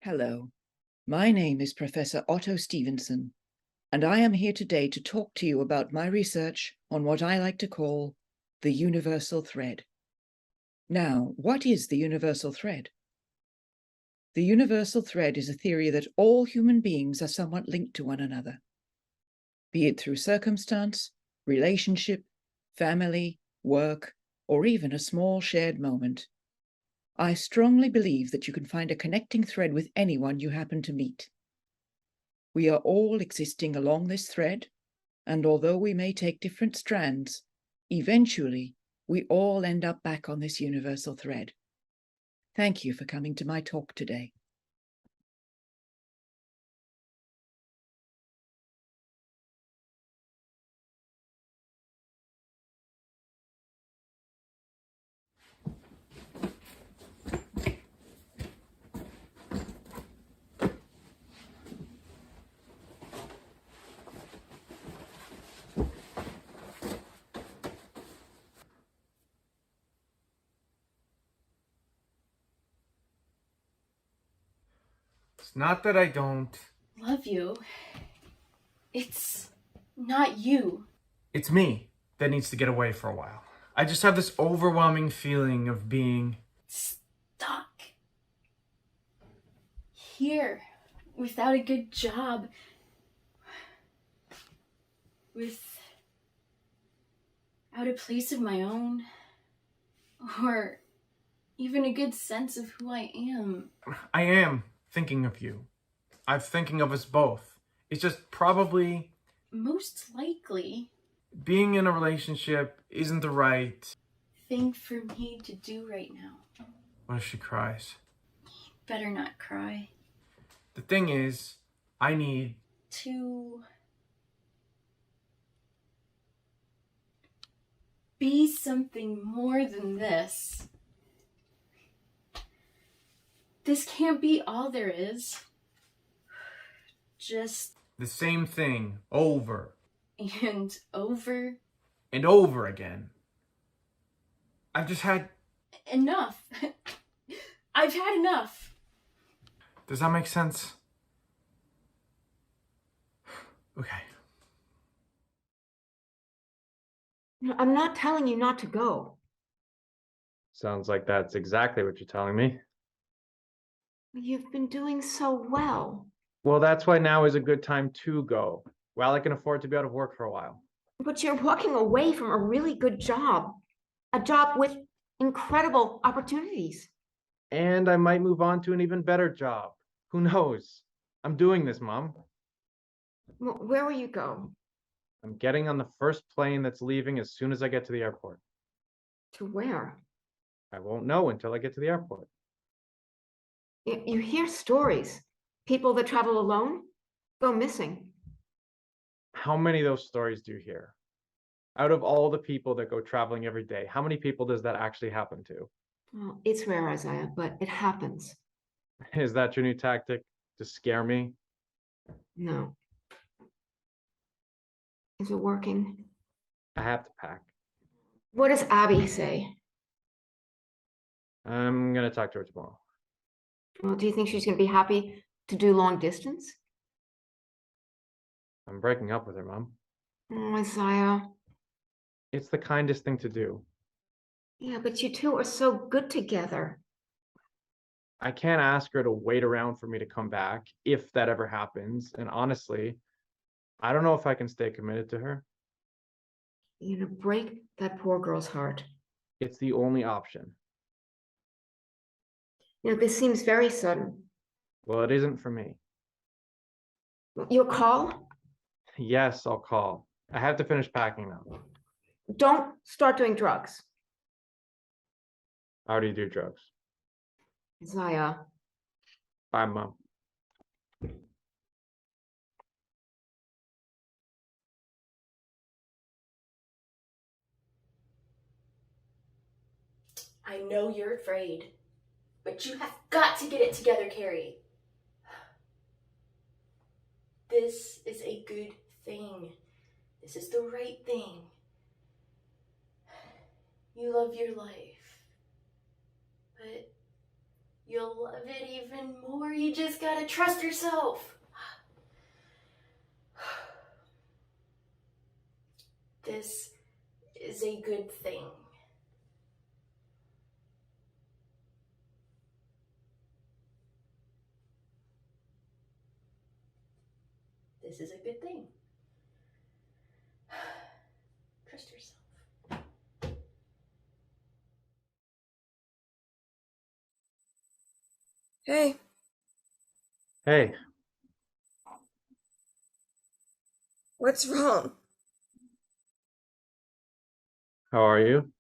Hello, my name is Professor Otto Stevenson, and I am here today to talk to you about my research on what I like to call the universal thread. Now, what is the universal thread? The universal thread is a theory that all human beings are somewhat linked to one another, be it through circumstance, relationship, family, work, or even a small shared moment. I strongly believe that you can find a connecting thread with anyone you happen to meet. We are all existing along this thread, and although we may take different strands, eventually we all end up back on this universal thread. Thank you for coming to my talk today. It's not that I don't. Love you. It's not you. It's me that needs to get away for a while. I just have this overwhelming feeling of being Stuck. Here. Without a good job. Without a place of my own. Or even a good sense of who I am. I am thinking of you. I'm thinking of us both. It's just probably Most likely being in a relationship isn't the right. thing for me to do right now. What if she cries? Better not cry. The thing is, I need To be something more than this. This can't be all there is. Just the same thing over and over. and over again. I've just had. Enough. I've had enough. Does that make sense? Okay. I'm not telling you not to go. Sounds like that's exactly what you're telling me. You've been doing so well. Well, that's why now is a good time to go, while I can afford to be out of work for a while. But you're walking away from a really good job, a job with incredible opportunities. And I might move on to an even better job. Who knows? I'm doing this, Mom. Where will you go? I'm getting on the first plane that's leaving as soon as I get to the airport. To where? I won't know until I get to the airport. You hear stories. People that travel alone go missing. How many of those stories do you hear? Out of all the people that go traveling every day, how many people does that actually happen to? Well, it's rare, Isaiah, but it happens. Is that your new tactic? To scare me? No. Is it working? I have to pack. What does Abby say? I'm gonna talk to her tomorrow. Well, do you think she's going to be happy to do long distance? I'm breaking up with her, Mom. Oh, Isaiah. It's the kindest thing to do. Yeah, but you two are so good together. I can't ask her to wait around for me to come back if that ever happens. And honestly, I don't know if I can stay committed to her. You're going to break that poor girl's heart. It's the only option. This seems very sudden. Well, it isn't for me. You'll call? Yes, I'll call. I have to finish packing now. Don't start doing drugs. How do you do drugs? Isaiah. Bye, Mom. I know you're afraid, but you have got to get it together, Carrie. This is a good thing. This is the right thing. You love your life, but you'll love love it even more. You just gotta trust yourself. This is a good thing. This is a good thing. Trust yourself. Hey, Hey, what's wrong? how are you?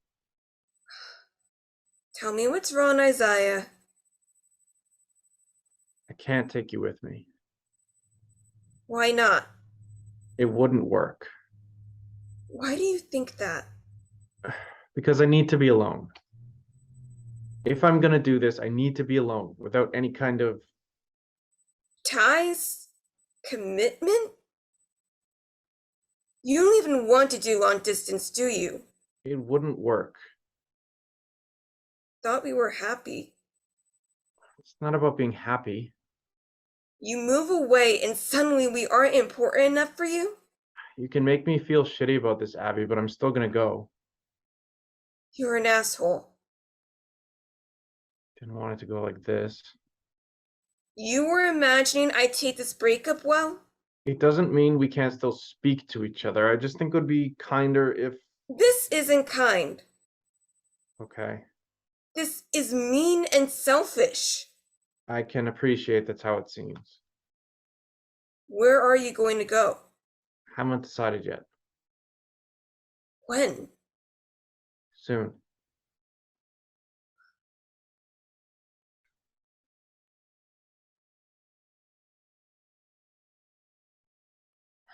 Tell me what's wrong, Isaiah. I can't take you with me. Why not? It wouldn't work. Why do you think that? Because I need to be alone. If I'm gonna do this, I need to be alone without any kind of. Ties? Commitment? You don't even want to do long distance, do you? It wouldn't work. Thought we were happy. It's not about being happy. You move away and suddenly we aren't important enough for you? You can make me feel shitty about this, Abby, but I'm still gonna go. You're an asshole. Didn't want it to go like this. You were imagining I'd take this breakup well? It doesn't mean we can't still speak to each other. I just think it would be kinder if. This isn't kind. Okay. This is mean and selfish. I can appreciate that's how it seems. Where are you going to go? Haven't decided yet. When? Soon.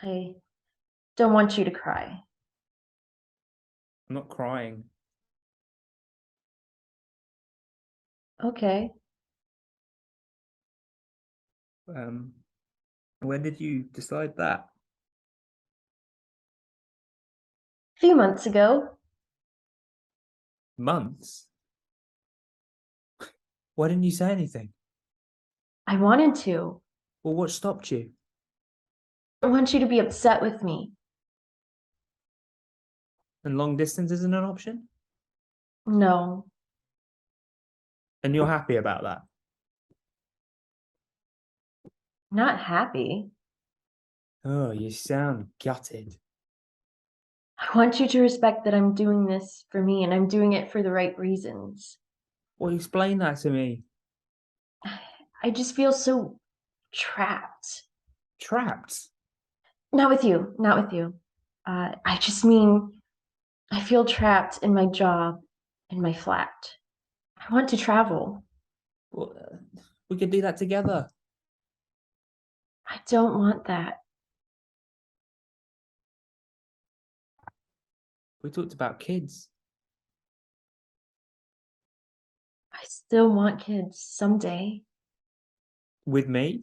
I don't want you to cry. I'm not crying. Okay. When did you decide that? A few months ago, Months? Why didn't you say anything? I wanted to. Well, what stopped you? I want you to be upset with me. And long distance isn't an option? No, And you're happy about that? not happy. Oh, you sound gutted. I want you to respect that I'm doing this for me and I'm doing it for the right reasons. Well, explain that to me. I just feel so trapped. Trapped? Not with you, not with you. I just mean, I feel trapped in my job, in my flat. I want to travel. Well, we could do that together. I don't want that. We talked about kids. I still want kids someday. With me?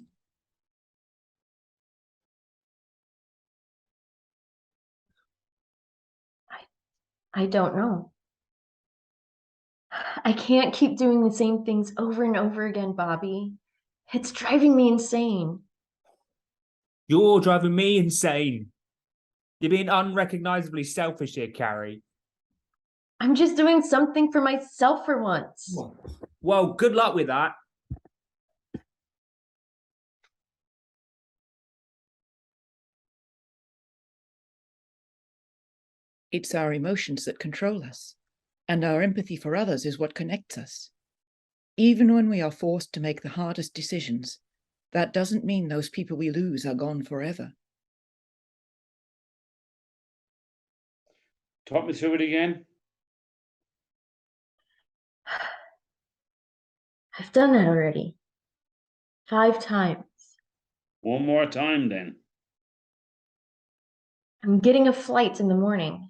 I don't know. I can't keep doing the same things over and over again, Bobby. It's driving me insane. You're driving me insane. You're being unrecognizably selfish here, Carrie. I'm just doing something for myself for once. Well, good luck with that. It's our emotions that control us, and our empathy for others is what connects us. Even when we are forced to make the hardest decisions, that doesn't mean those people we lose are gone forever. Talk me through it again. I've done that already. 5 times. One more time then. I'm getting a flight in the morning.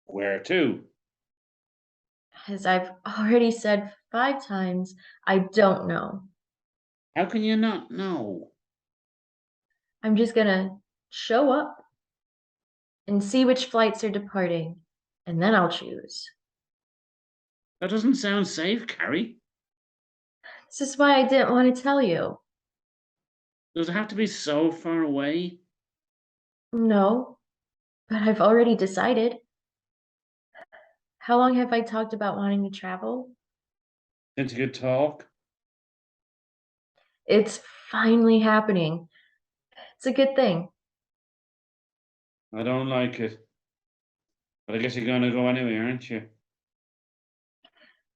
Where to? As I've already said 5 times, I don't know. How can you not know? I'm just gonna show up and see which flights are departing, and then I'll choose. That doesn't sound safe, Carrie. This is why I didn't want to tell you. Does it have to be so far away? No, but I've already decided. How long have I talked about wanting to travel? Since you could talk? It's finally happening. It's a good thing. I don't like it. But I guess you're gonna go anyway, aren't you?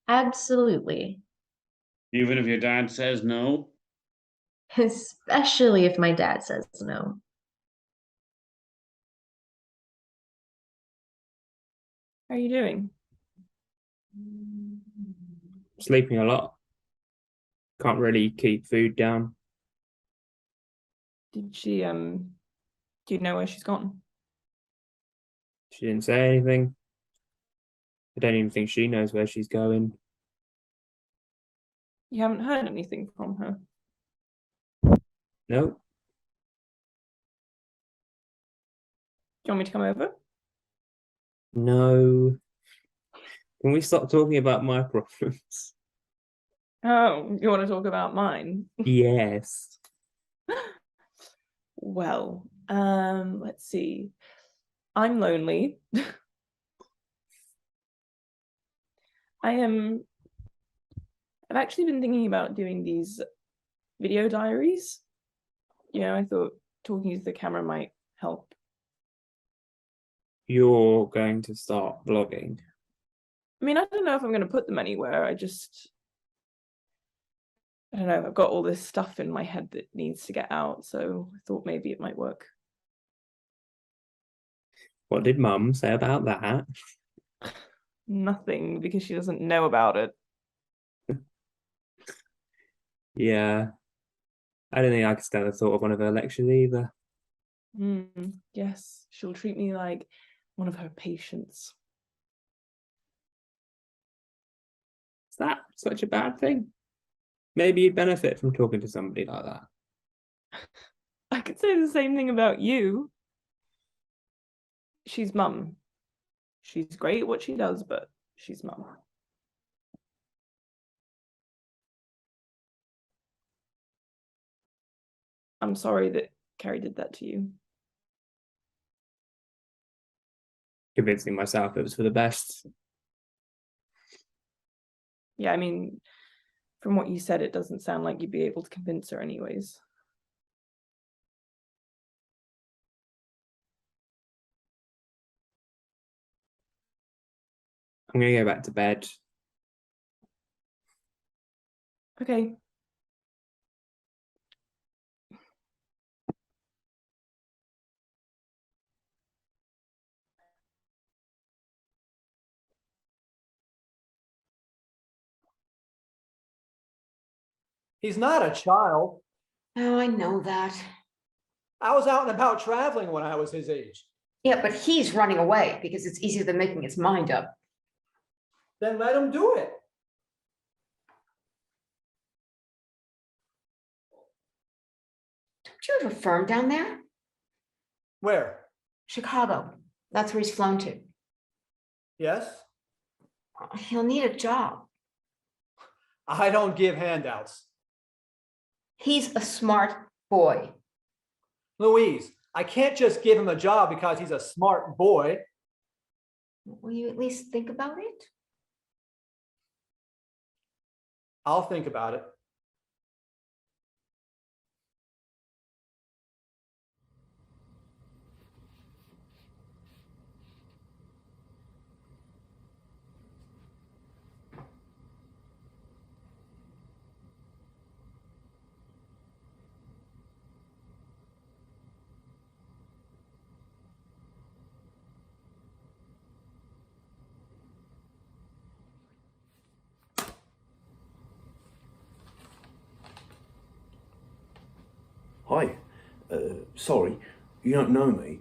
Absolutely. Even if your dad says no? Especially if my dad says no. How are you doing? Sleeping a lot. Can't really keep food down. Did she do you know where she's gone? She didn't say anything. I don't even think she knows where she's going. You haven't heard anything from her? Nope. Do you want me to come over? No. Can we stop talking about my problems? Oh, you want to talk about mine? Yes. Well, let's see. I'm lonely. I've actually been thinking about doing these video diaries. You know, I thought talking to the camera might help. You're going to start blogging. I mean, I don't know if I'm going to put them anywhere. I don't know, I've got all this stuff in my head that needs to get out, so I thought maybe it might work. What did Mum say about that? Nothing, because she doesn't know about it. Yeah. I don't think I could stand the thought of one of her lectures either. Yes, she'll treat me like one of her patients. Is that such a bad thing? Maybe you'd benefit from talking to somebody like that. I could say the same thing about you. She's Mum. She's great at what she does, but she's Mum. I'm sorry that Carrie did that to you. Convincing myself it was for the best. Yeah, I mean, from what you said, it doesn't sound like you'd be able to convince her anyways. I'm gonna go back to bed. Okay. He's not a child. Oh, I know that. I was out and about traveling when I was his age. Yeah, but he's running away because it's easier than making his mind up. Then let him do it. Don't you have a firm down there? Where? Chicago. That's where he's flown to. Yes? He'll need a job. I don't give handouts. He's a smart boy. Louise, I can't just give him a job because he's a smart boy. Will you at least think about it? I'll think about it. Hi, sorry, you don't know me,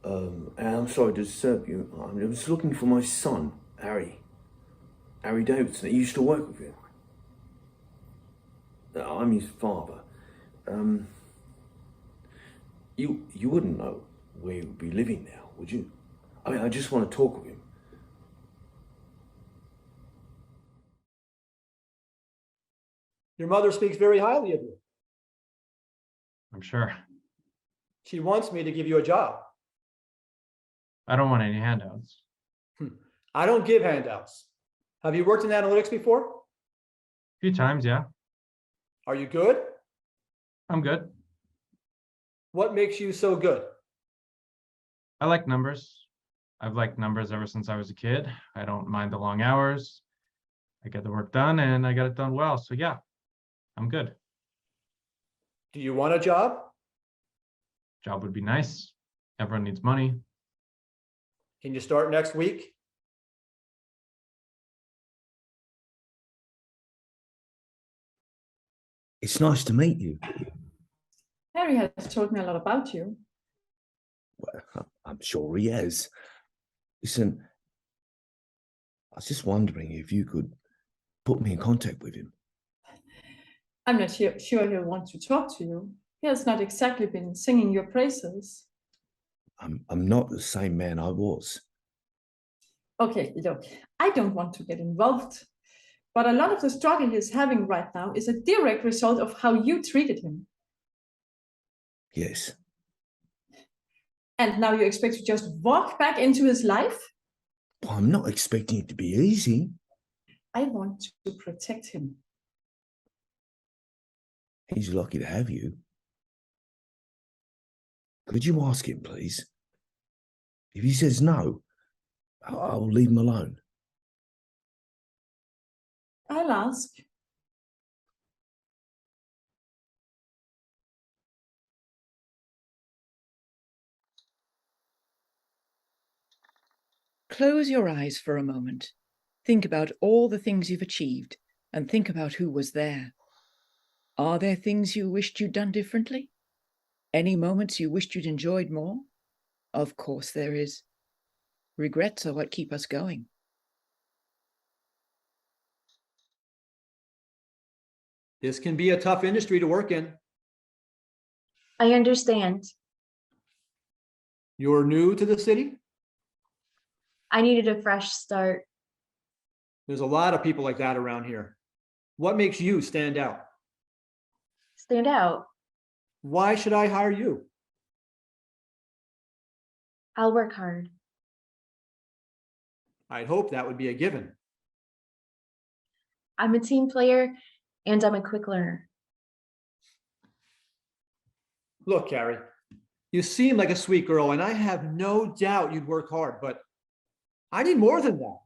and I'm sorry to disturb you. I'm just looking for my son, Harry Davidson. He used to work with you. I'm his father. You wouldn't know where he would be living now, would you? I mean, I just want to talk with him. Your mother speaks very highly of you. I'm sure. She wants me to give you a job. I don't want any handouts. I don't give handouts. Have you worked in analytics before? A few times, yeah. Are you good? I'm good. What makes you so good? I like numbers. I've liked numbers ever since I was a kid. I don't mind the long hours. I get the work done and I get it done well. So yeah, I'm good. Do you want a job? Job would be nice. Everyone needs money. Can you start next week? It's nice to meet you. Harry has told me a lot about you. Well, I'm sure he has. Listen, I was just wondering if you could put me in contact with him. I'm not sure he'll want to talk to you. He has not exactly been singing your praises. I'm not the same man I was. Okay, look, I don't want to get involved, but a lot of the struggle he's having right now is a direct result of how you treated him. Yes. And now you expect to just walk back into his life? Well, I'm not expecting it to be easy. I want to protect him. He's lucky to have you. Could you ask him, please? If he says no, I'll leave him alone. I'll ask. Close your eyes for a moment. Think about all the things you've achieved and think about who was there. Are there things you wished you'd done differently? Any moments you wished you'd enjoyed more? Of course there is. Regrets are what keep us going. This can be a tough industry to work in. I understand. You're new to the city? I needed a fresh start. There's a lot of people like that around here. What makes you stand out? Stand out. Why should I hire you? I'll work hard. I'd hope that would be a given. I'm a team player and I'm a quick learner. Look, Carrie, you seem like a sweet girl, and I have no doubt you'd work hard, but I need more than that.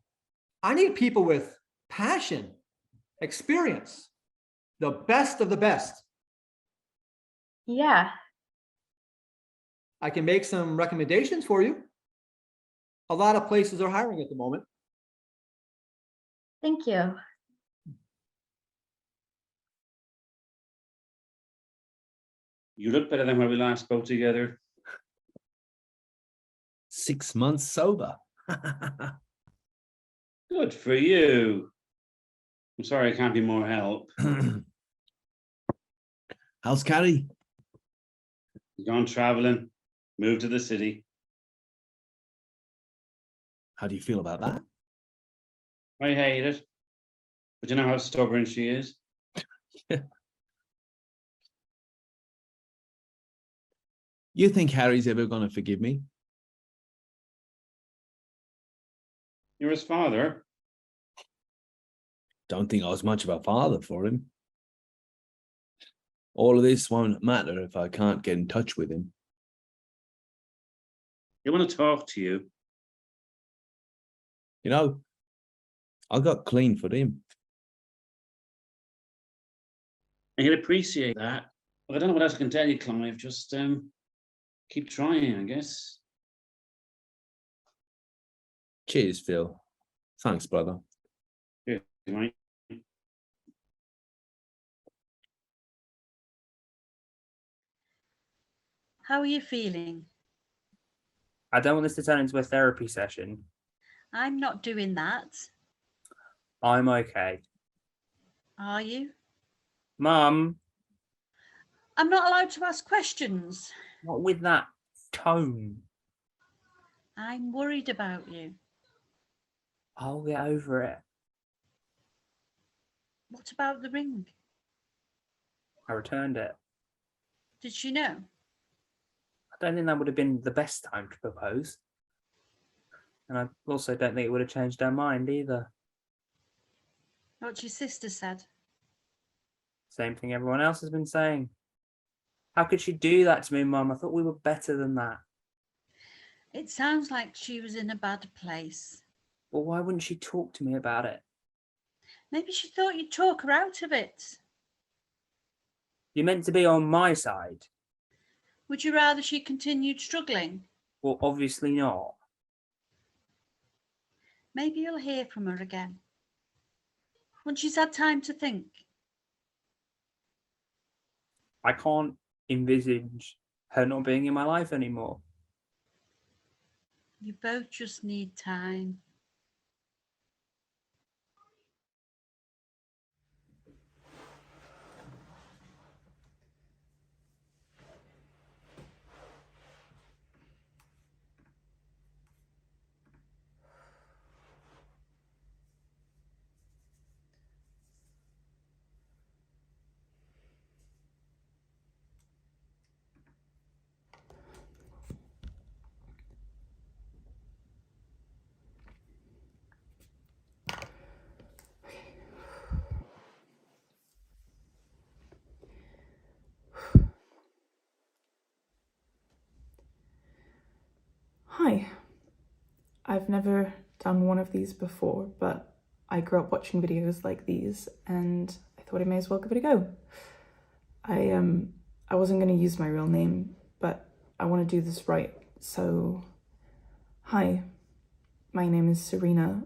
I need people with passion, experience, the best of the best. Yeah, I can make some recommendations for you. A lot of places are hiring at the moment. thank you. You look better than when we last spoke together. 6 months sober. Good for you. I'm sorry I can't be more help. How's Carrie? Gone traveling, moved to the city. How do you feel about that? I hate it. But you know how stubborn she is? You think Harry's ever going to forgive me? You're his father. Don't think I was much of a father for him. All of this won't matter if I can't get in touch with him. He want to talk to you. You know, I got clean for him. And he'll appreciate that. But I don't know what else I can tell you, Clive. Just keep trying, I guess. Cheers, Phil. Thanks, brother. Yeah, right. How are you feeling? I don't want this to turn into a therapy session. I'm not doing that. I'm okay. Are you? Mum, I'm not allowed to ask questions. not with that tone. I'm worried about you. I'll get over it. What about the ring? I returned it. Did she know? I don't think that would have been the best time to propose. And I also don't think it would have changed her mind either. What your sister said? Same thing everyone else has been saying. How could she do that to me, Mum? I thought we were better than that. It sounds like she was in a bad place. Well, why wouldn't she talk to me about it? Maybe she thought you'd talk her out of it. You're meant to be on my side. Would you rather she continued struggling? Well, obviously not. Maybe you'll hear from her again. Once she's had time to think. I can't envisage her not being in my life anymore. You both just need time. Hi. I've never done one of these before, but I grew up watching videos like these and I thought I may as well give it a go. I wasn't going to use my real name, but I want to do this right. So, hi. My name is Serena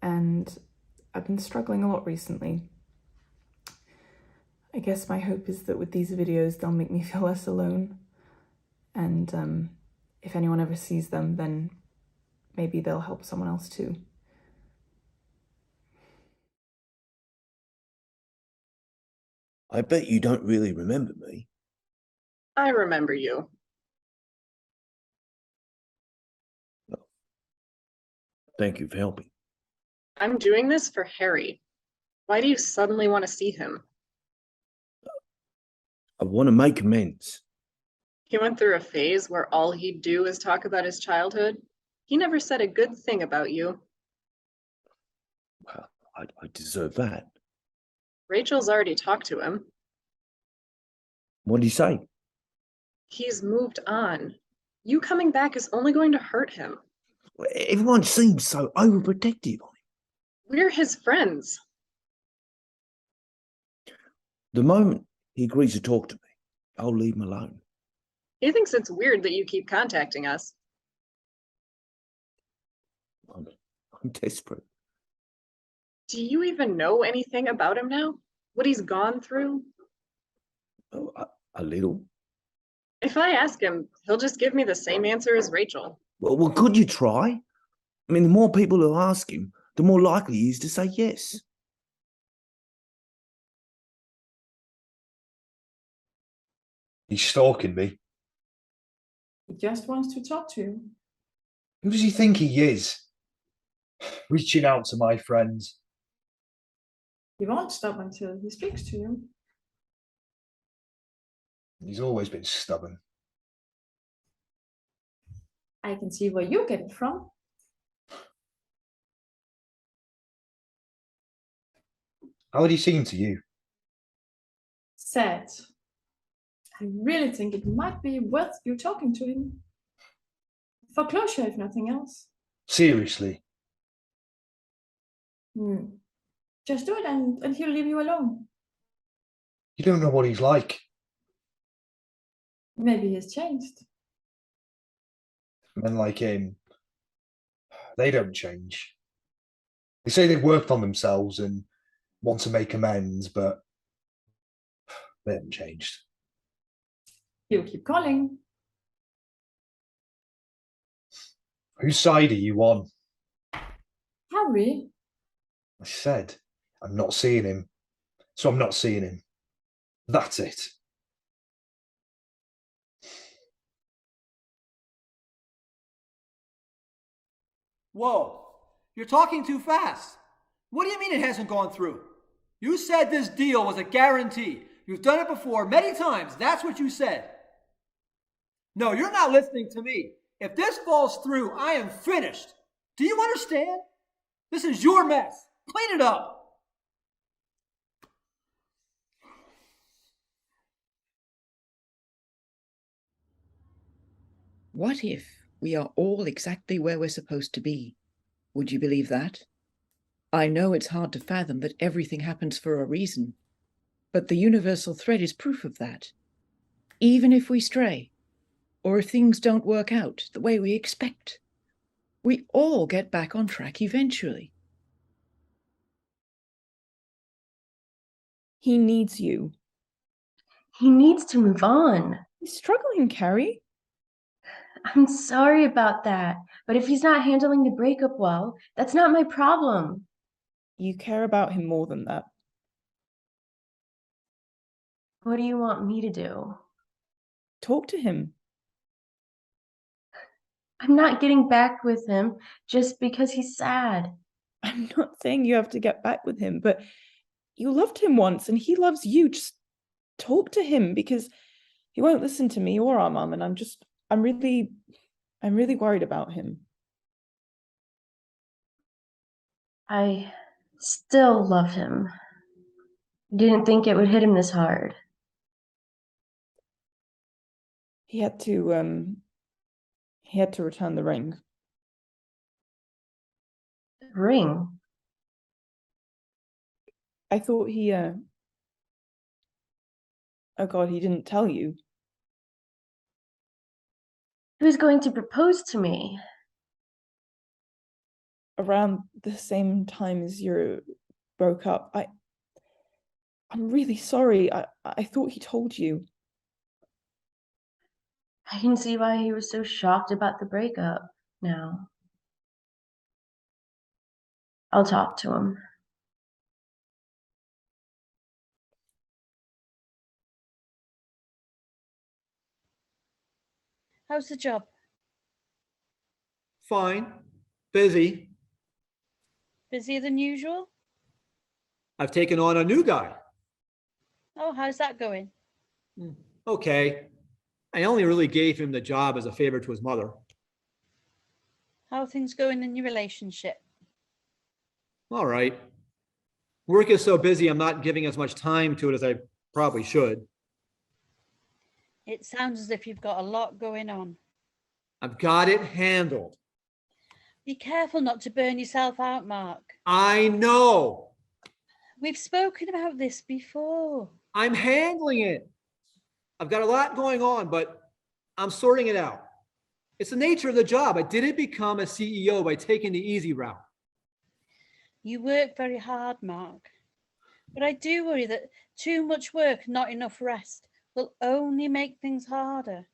and I've been struggling a lot recently. I guess my hope is that with these videos they'll make me feel less alone. And if anyone ever sees them, then maybe they'll help someone else too. I bet you don't really remember me. I remember you. Thank you for helping. I'm doing this for Harry. Why do you suddenly want to see him? I want to make amends. He went through a phase where all he'd do is talk about his childhood. He never said a good thing about you. Well, I deserve that. Rachel's already talked to him. What did he say? He's moved on. You coming back is only going to hurt him. Everyone seems so overprotective on him. We're his friends. The moment he agrees to talk to me, I'll leave him alone. He thinks it's weird that you keep contacting us. I'm desperate. Do you even know anything about him now? What he's gone through? Oh, a little. If I ask him, he'll just give me the same answer as Rachel. Well, could you try? I mean, the more people who ask him, the more likely he is to say yes. He's stalking me. He just wants to talk to you. Who does he think he is? Reaching out to my friends. He won't stop until he speaks to you. He's always been stubborn. I can see where you get it from. How did he seem to you? Sad. I really think it might be worth you talking to him. For closure, if nothing else. Seriously? Just do it and he'll leave you alone. You don't know what he's like. Maybe he's changed. Men like him, they don't change. They say they've worked on themselves and want to make amends, but they haven't changed. He'll keep calling. Whose side are you on? Harry. I said, I'm not seeing him, so I'm not seeing him. That's it. Whoa, you're talking too fast. What do you mean it hasn't gone through? You said this deal was a guarantee. You've done it before many times. That's what you said. No, you're not listening to me. If this falls through, I am finished. Do you understand? This is your mess. Clean it up. What if we are all exactly where we're supposed to be? Would you believe that? I know it's hard to fathom that everything happens for a reason, but the universal thread is proof of that. Even if we stray, or if things don't work out the way we expect, we all get back on track eventually. He needs you. He needs to move on. He's struggling, Carrie. I'm sorry about that, but if he's not handling the breakup well, that's not my problem. You care about him more than that. What do you want me to do? Talk to him. I'm not getting back with him just because he's sad. I'm not saying you have to get back with him, but you loved him once and he loves you. Just talk to him, because he won't listen to me or our mum, and I'm really worried about him. I still love him. Didn't think it would hit him this hard. He had to return the ring. Ring? I thought he oh God, he didn't tell you. He was going to propose to me. Around the same time as you broke up. I'm really sorry. I thought he told you. I can see why he was so shocked about the breakup now. I'll talk to him. How's the job? Fine. Busy. Busier than usual? I've taken on a new guy. Oh, how's that going? Okay. I only really gave him the job as a favor to his mother. How are things going in your relationship? All right. Work is so busy, I'm not giving as much time to it as I probably should. It sounds as if you've got a lot going on. I've got it handled. Be careful not to burn yourself out, Mark. I know. We've spoken about this before. I'm handling it. I've got a lot going on, but I'm sorting it out. It's the nature of the job. I didn't become a CEO by taking the easy route. You work very hard, Mark. But I do worry that too much work, not enough rest, will only make things harder.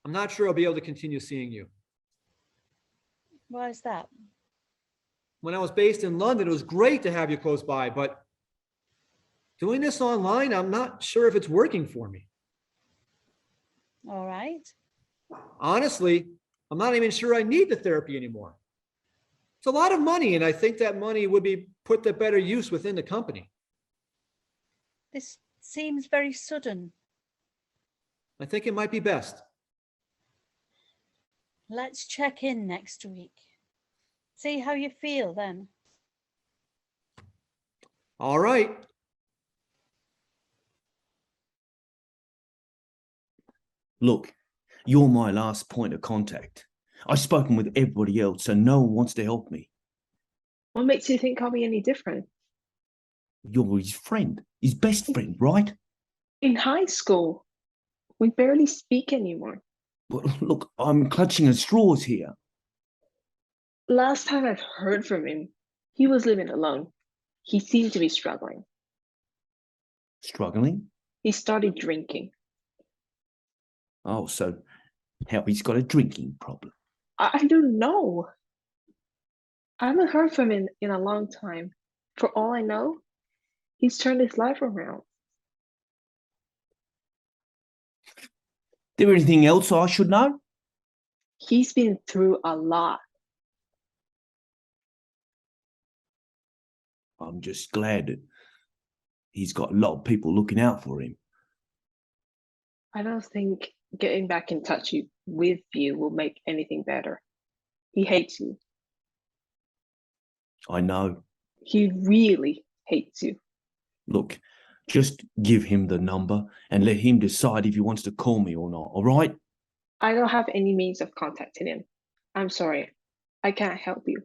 I'm not sure I'll be able to continue seeing you. Why is that? When I was based in London, it was great to have you close by, but doing this online, I'm not sure if it's working for me. All right. Honestly, I'm not even sure I need the therapy anymore. It's a lot of money, and I think that money would be put to better use within the company. This seems very sudden. I think it might be best. Let's check in next week. See how you feel then. All right. Look, you're my last point of contact. I've spoken with everybody else, so no one wants to help me. What makes you think I'll be any different? You're his friend, his best friend, right? In high school, we barely speak anymore. Well, look, I'm clutching at straws here. Last time I've heard from him, he was living alone. He seemed to be struggling. Struggling? He started drinking. Oh, so now he's got a drinking problem. I don't know. I haven't heard from him in a long time. For all I know, he's turned his life around. There anything else I should know? He's been through a lot. I'm just glad that he's got a lot of people looking out for him. I don't think getting back in touch with you will make anything better. He hates you. I know. He really hates you. Look, just give him the number and let him decide if he wants to call me or not, all right? I don't have any means of contacting him. I'm sorry. I can't help you.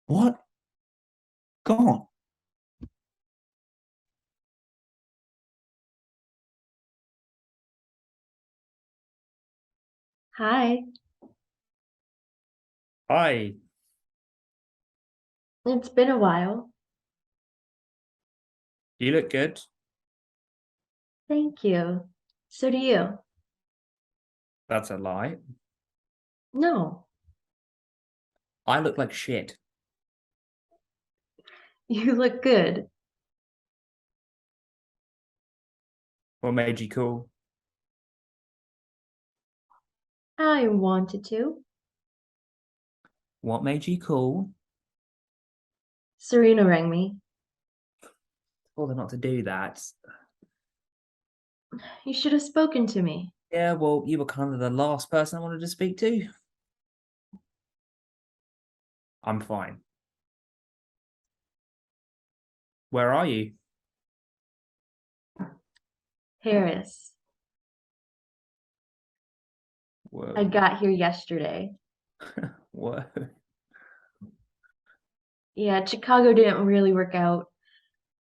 What? Go on. Hi. Hi. It's been a while. You look good. Thank you. So do you. That's a lie. No, I look like shit. you look good. What made you cool? I wanted to. What made you cool? Serena rang me. Told her not to do that. You should have spoken to me. Yeah, well, you were kind of the last person I wanted to speak to. I'm fine. Where are you? Paris. Whoa. I got here yesterday. Whoa. Yeah, Chicago didn't really work out.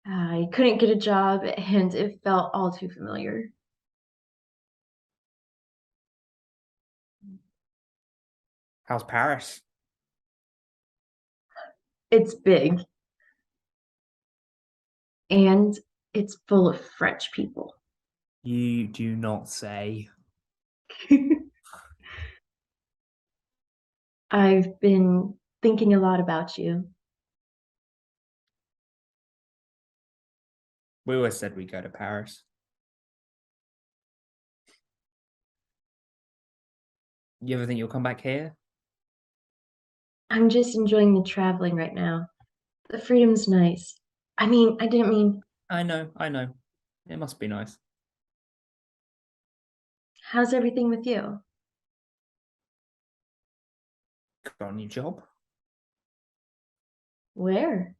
I couldn't get a job and it felt all too familiar. How's Paris? It's big. And it's full of French people. You do not say. I've been thinking a lot about you. We always said we'd go to Paris. You ever think you'll come back here? I'm just enjoying the traveling right now. The freedom's nice. I mean, I didn't mean. I know. It must be nice. How's everything with you? Got a new job? Where?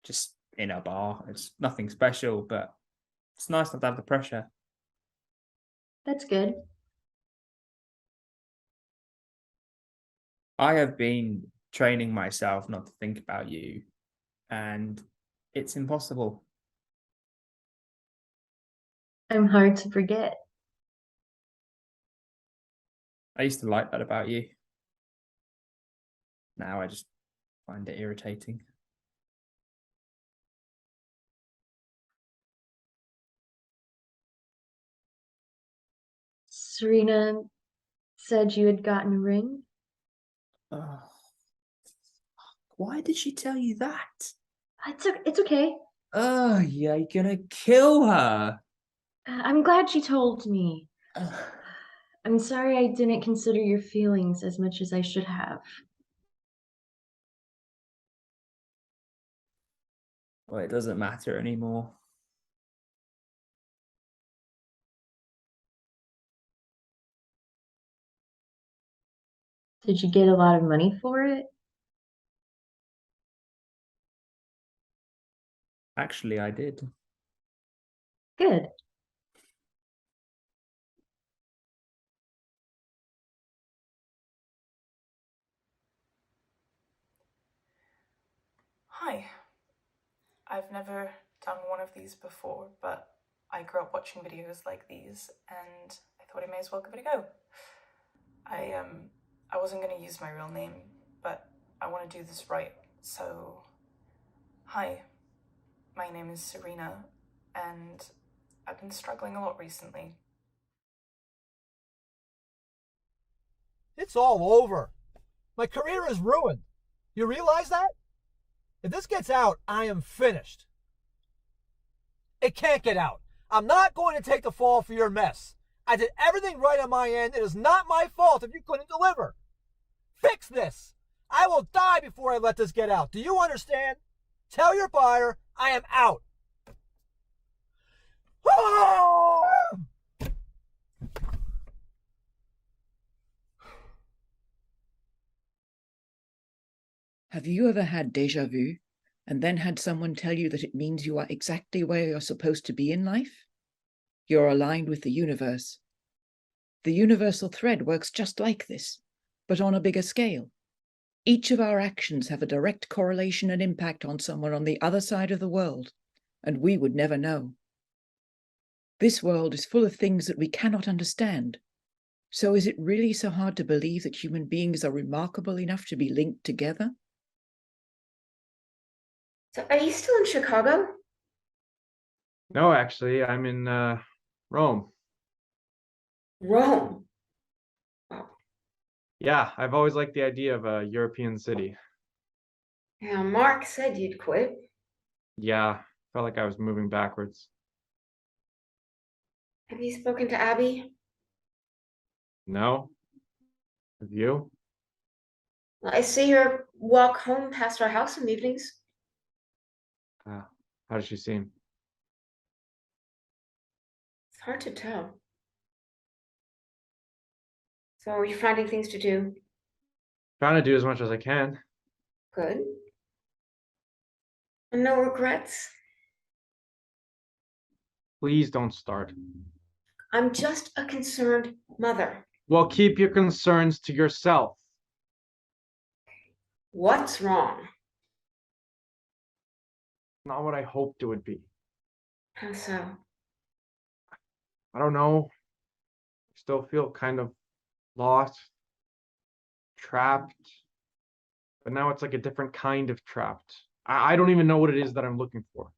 Just in a bar. It's nothing special, but it's nice not to have the pressure. That's good. I have been training myself not to think about you, and it's impossible. I'm hard to forget. I used to like that about you. Now I just find it irritating. Serena said you had gotten a ring. Oh. Why did she tell you that? It's okay. Oh, you're gonna kill her. I'm glad she told me. I'm sorry I didn't consider your feelings as much as I should have. Well, it doesn't matter anymore. Did you get a lot of money for it? Actually, I did. Good. Hi. I've never done one of these before, but I grew up watching videos like these, and I thought I may as well give it a go. I wasn't going to use my real name, but I want to do this right, so... Hi. My name is Serena, and I've been struggling a lot recently. It's all over. My career is ruined. You realize that? If this gets out, I am finished. It can't get out. I'm not going to take the fall for your mess. I did everything right on my end. It is not my fault if you couldn't deliver. Fix this. I I will die before I let this get out. Do you understand? Tell your buyer I am out. Have you ever had déjà vu and then had someone tell you that it means you are exactly where you're supposed to be in life? You're aligned with the universe. The universal thread works just like this, but on a bigger scale. Each of our actions have a direct correlation and impact on someone on the other side of the world, and we would never know. This world is full of things that we cannot understand. So is it really so hard to believe that human beings are remarkable enough to be linked together? So are you still in Chicago? No, actually, I'm in Rome. Rome. Yeah, I've always liked the idea of a European city. Yeah, Mark said you'd quit. Yeah, felt like I was moving backwards. Have you spoken to Abby? No? Have you? I see her walk home past our house in the evenings. How does she seem? It's hard to tell. So are you finding things to do? Trying to do as much as I can. Good. And no regrets? Please don't start. I'm just a concerned mother. Well, keep your concerns to yourself. What's wrong? Not what I hoped it would be. How so? I don't know. I still feel kind of lost, trapped. But now it's like a different kind of trapped. I don't even know what it is that I'm looking for.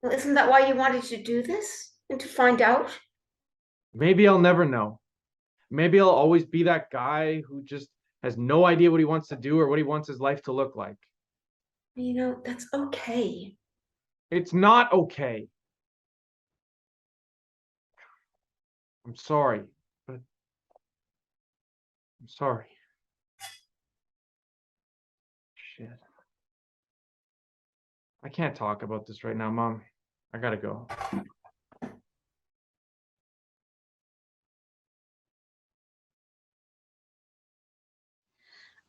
Well, isn't that why you wanted to do this? And to find out? Maybe I'll never know. Maybe I'll always be that guy who just has no idea what he wants to do or what he wants his life to look like. You know, that's okay. It's not okay. I'm sorry, but I'm sorry. Shit. I can't talk about this right now, Mom. I gotta go.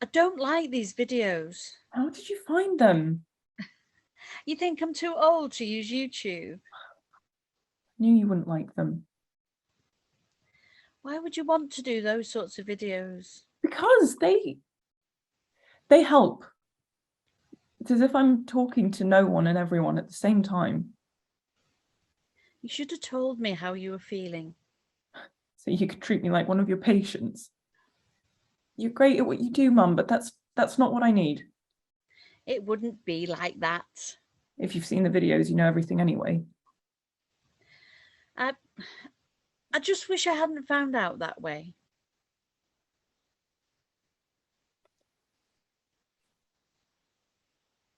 I don't like these videos. How did you find them? You think I'm too old to use YouTube? Knew you wouldn't like them. Why would you want to do those sorts of videos? Because they help. It's as if I'm talking to no one and everyone at the same time. You should have told me how you were feeling. So you could treat me like one of your patients. You're great at what you do, Mum, but that's not what I need. It wouldn't be like that. If you've seen the videos, you know everything anyway. I just wish I hadn't found out that way.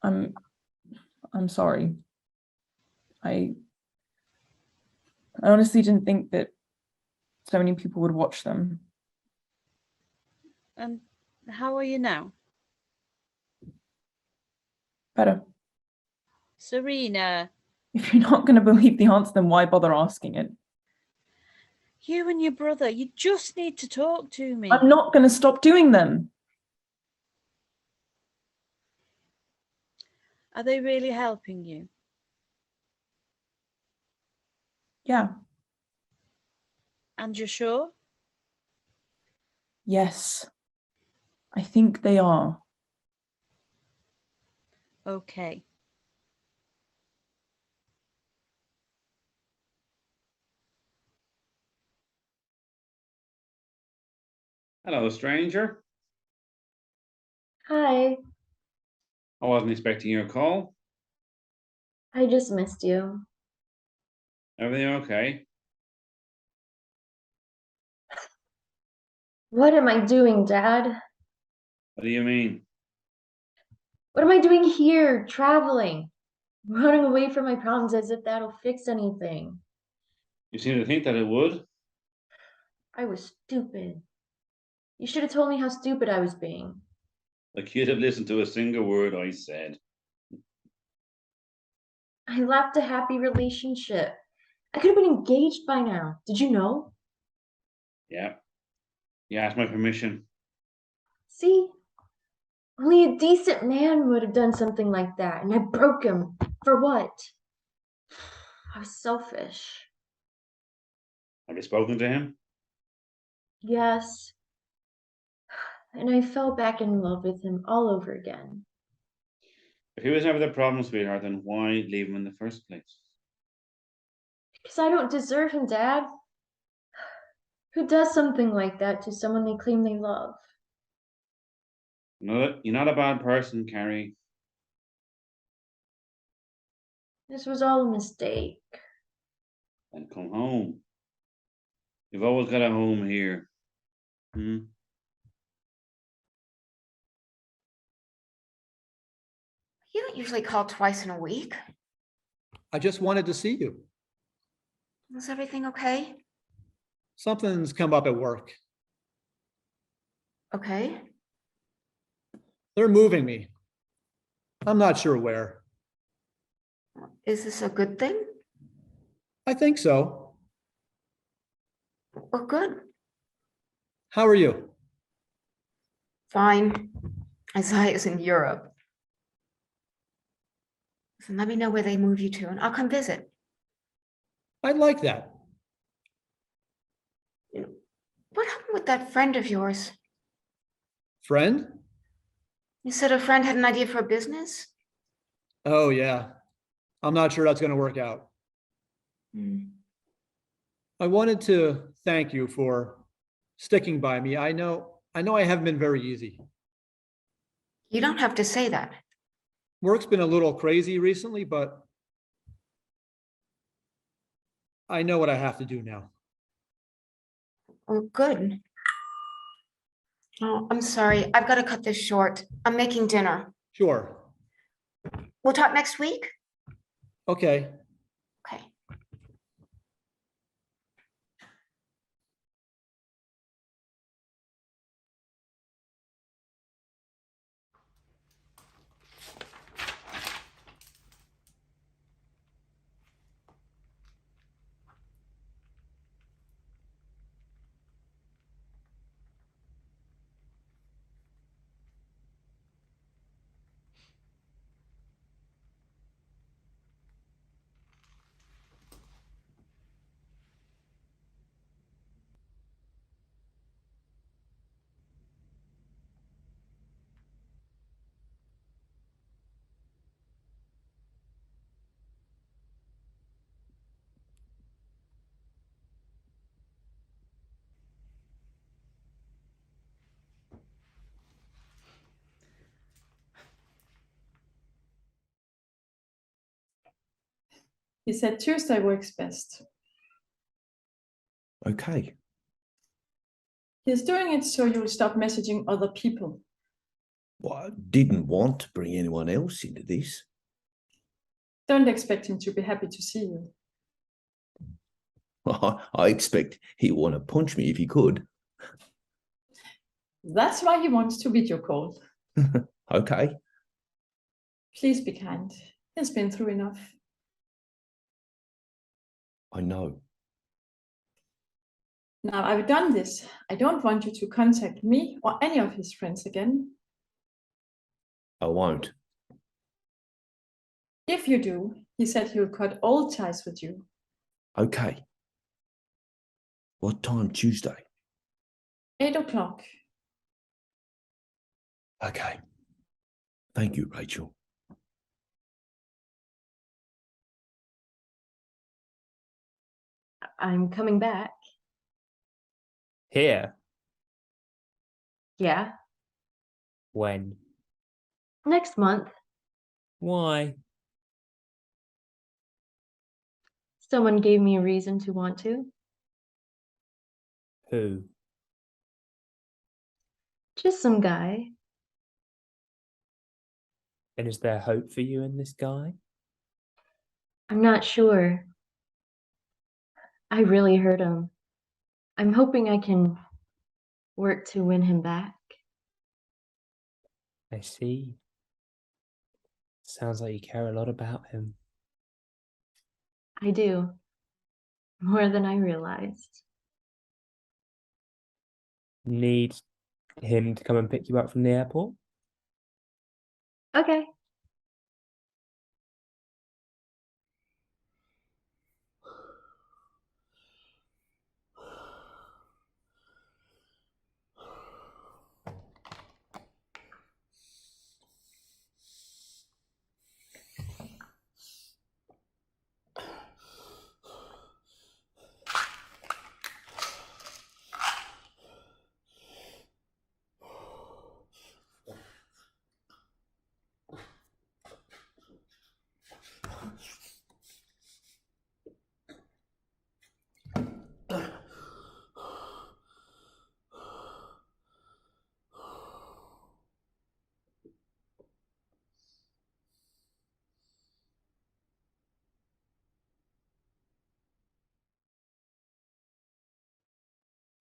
I'm sorry. I honestly didn't think that so many people would watch them. And how are you now? Better. Serena. If you're not going to believe the answer, then why bother asking it? You and your brother, you just need to talk to me. I'm not going to stop doing them. Are they really helping you? Yeah. And you're sure? Yes. I think they are. Okay. Hello, stranger. Hi, I wasn't expecting your call. I just missed you. Everything okay? What am I doing, Dad? What do you mean? What am I doing here, traveling? Running away from my problems as if that'll fix anything. You seem to think that it would. I was stupid. You should have told me how stupid I was being. Like you'd have listened to a single word I said. I left a happy relationship. I could have been engaged by now. Did you know? Yeah. You asked my permission. See? Only a decent man would have done something like that, and I broke him. For what? I was selfish. Have you spoken to him? Yes. And I fell back in love with him all over again. If he was never the problem, sweetheart, then why leave him in the first place? Because I don't deserve him, Dad. Who does something like that to someone they claim they love? You're not a bad person, Carrie. This was all a mistake. Then come home. You've always got a home here. Hmm? You don't usually call twice in a week. I just wanted to see you. Is everything okay? Something's come up at work. Okay. They're moving me. I'm not sure where. Is this a good thing? I think so. Well, good. How are you? Fine. Isaiah is in Europe. So let me know where they move you to, and I'll come visit. I'd like that. What happened with that friend of yours? Friend? You said a friend had an idea for a business? Oh, yeah. I'm not sure that's going to work out. I wanted to thank you for sticking by me. I know I haven't been very easy. You don't have to say that. Work's been a little crazy recently, but I know what I have to do now. Oh, good. Oh, I'm sorry. I've got to cut this short. I'm making dinner. Sure. We'll talk next week? Okay. Okay. He said Tuesday works best. Okay. He's doing it so you'll stop messaging other people. Well, I didn't want to bring anyone else into this. Don't expect him to be happy to see you. I expect he'd want to punch me if he could. That's why he wants to video call. Okay. Please be kind. He's been through enough. I know. Now I've done this. I don't want you to contact me or any of his friends again. I won't. If you do, he said he'll cut all ties with you. Okay. What time Tuesday? 8 o'clock. Okay. Thank you, Rachel. I'm coming back. Here? Yeah, When? next month. Why? Someone gave me a reason to want to. Who? Just some guy. And is there hope for you in this guy? I'm not sure. I really hurt him. I'm hoping I can work to win him back. I see. Sounds like you care a lot about him. I do. More than I realized. Need him to come and pick you up from the airport? Okay.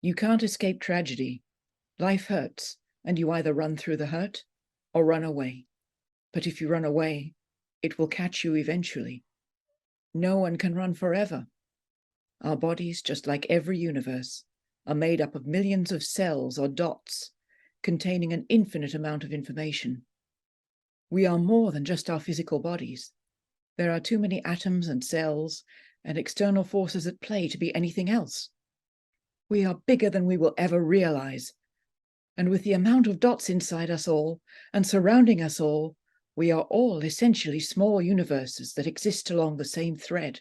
You can't escape tragedy. Life hurts, and you either run through the hurt or run away. But if you run away, it will catch you eventually. No one can run forever. Our bodies, just like every universe, are made up of millions of cells or dots, containing an infinite amount of information. We are more than just our physical bodies. There are too many atoms and cells and external forces at play to be anything else. We are bigger than we will ever realize. And with the amount of dots inside us all and surrounding us all, we are all essentially small universes that exist along the same thread.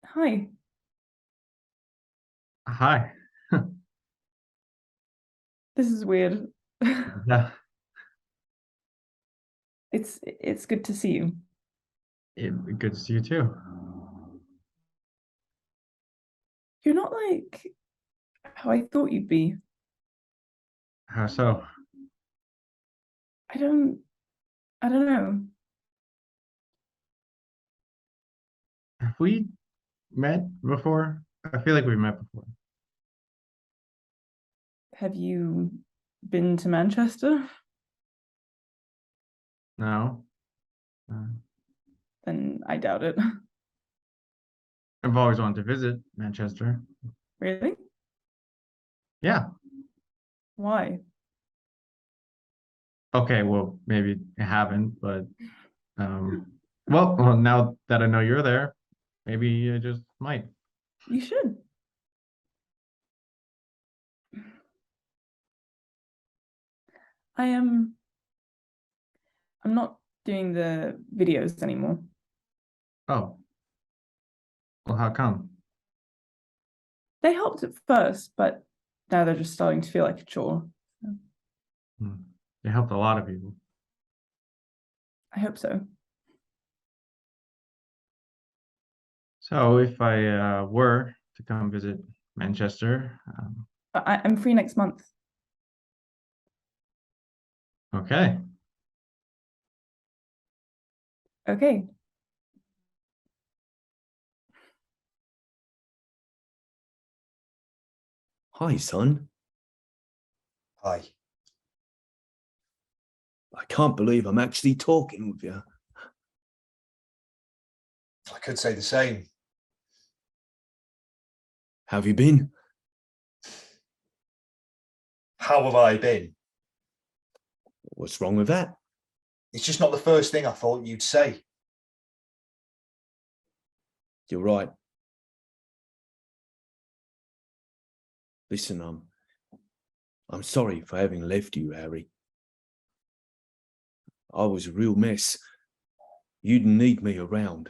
Hi. Hi. This is weird. Yeah, It's good to see you. good to see you too. You're not like how I thought you'd be. How so? I don't know. Have we met before? I feel like we've met before. Have you been to Manchester? No. Then I doubt it. I've always wanted to visit Manchester. Really? Yeah. Why? Okay, well, maybe I haven't, but well, now that I know you're there, maybe I just might. You should. I am. I'm not doing the videos anymore. Oh. Well, how come? They helped at first, but now they're just starting to feel like a chore. They helped a lot of people. I hope so. So if I were to come visit Manchester, I'm free next month. okay. Okay. Hi, son. Hi. I can't believe I'm actually talking with you. I could say the same. How have you been? How have I been? What's wrong with that? It's just not the first thing I thought you'd say. You're right. Listen, I'm sorry for having left you, Harry. I was a real mess. You didn't need me around.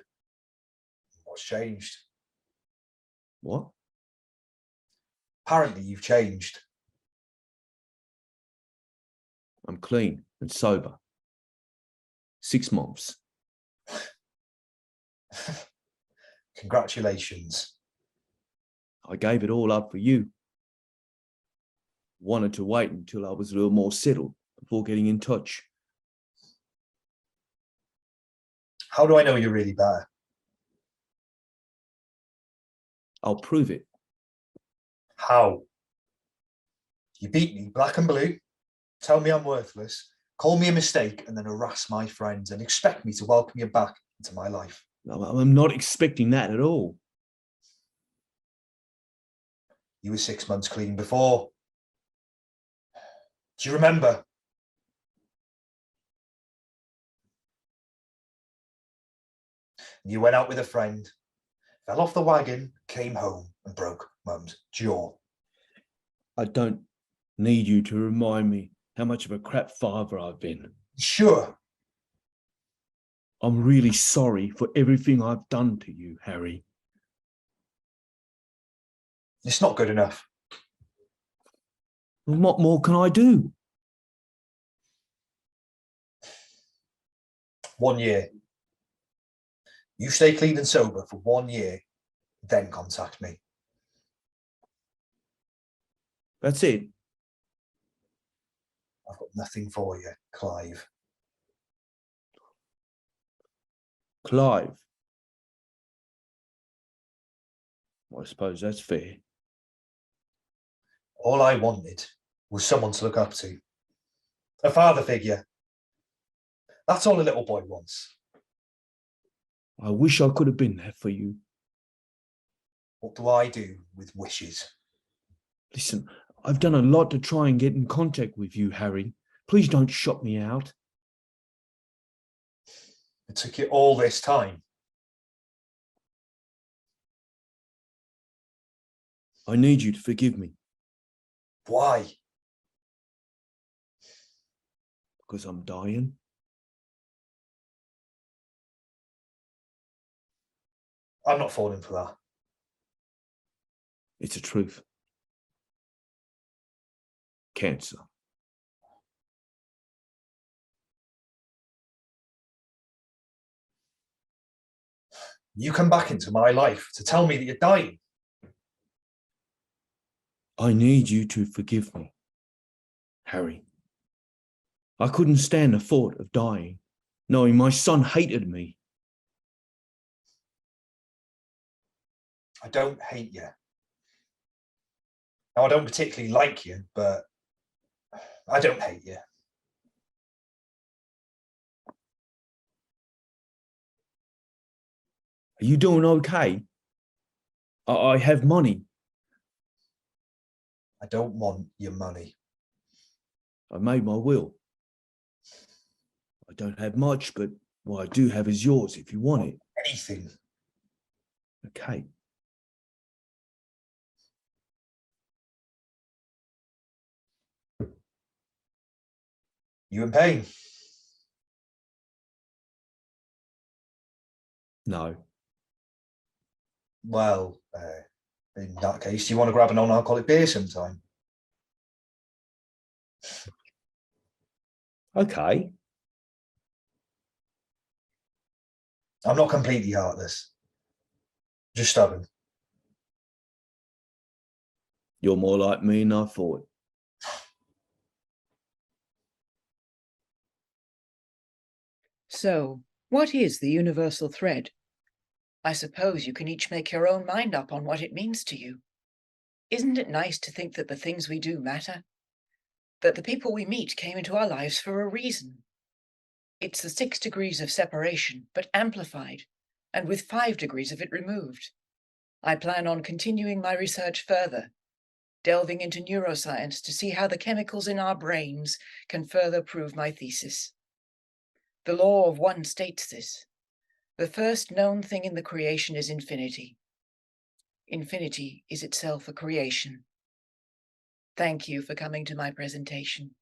What's changed? What? Apparently you've changed. I'm clean and sober. 6 months. Congratulations. I gave it all up for you. Wanted to wait until I was a little more settled before getting in touch. How do I know you're really better? I'll prove it. How? You beat me black and blue, tell me I'm worthless, call me a mistake, and then harass my friends and expect me to welcome you back into my life. I'm not expecting that at all. You were 6 months clean before. Do you remember? You went out with a friend, fell off the wagon, came home and broke Mum's jaw. I don't need you to remind me how much of a crap father I've been. Sure. I'm really sorry for everything I've done to you, Harry. It's not good enough. Well, what more can I do? 1 year. You stay clean and sober for 1 year, then contact me. That's it. I've got nothing for you, Clive. Clive. I suppose that's fair. All I wanted was someone to look up to. A father figure. That's all a little boy wants. I wish I could have been there for you. What do I do with wishes? Listen, I've done a lot to try and get in contact with you, Harry. Please don't shut me out. It took you all this time. I need you to forgive me. Why? Because I'm dying. I'm not falling for that. It's the truth. Cancer. You come back into my life to tell me that you're dying. I need you to forgive me, Harry. I couldn't stand the thought of dying, knowing my son hated me. I don't hate you. Now, I don't particularly like you, but I don't hate you. Are you doing okay? I have money. I don't want your money. I made my will. I don't have much, but what I do have is yours if you want it. Anything. Okay. You in pain? No. Well, in that case, do you want to grab a non-alcoholic beer sometime? Okay. I'm not completely heartless. Just stubborn. You're more like me than I thought. So, what is the universal thread? I suppose you can each make your own mind up on what it means to you. Isn't it nice to think that the things we do matter? That the people we meet came into our lives for a reason? It's the 6 degrees of separation, but amplified, and with 5 degrees of it removed. I plan on continuing my research further, delving into neuroscience to see how the chemicals in our brains can further prove my thesis. The law of one states this. The first known thing in the creation is infinity. Infinity is itself a creation. Thank you for coming to my presentation.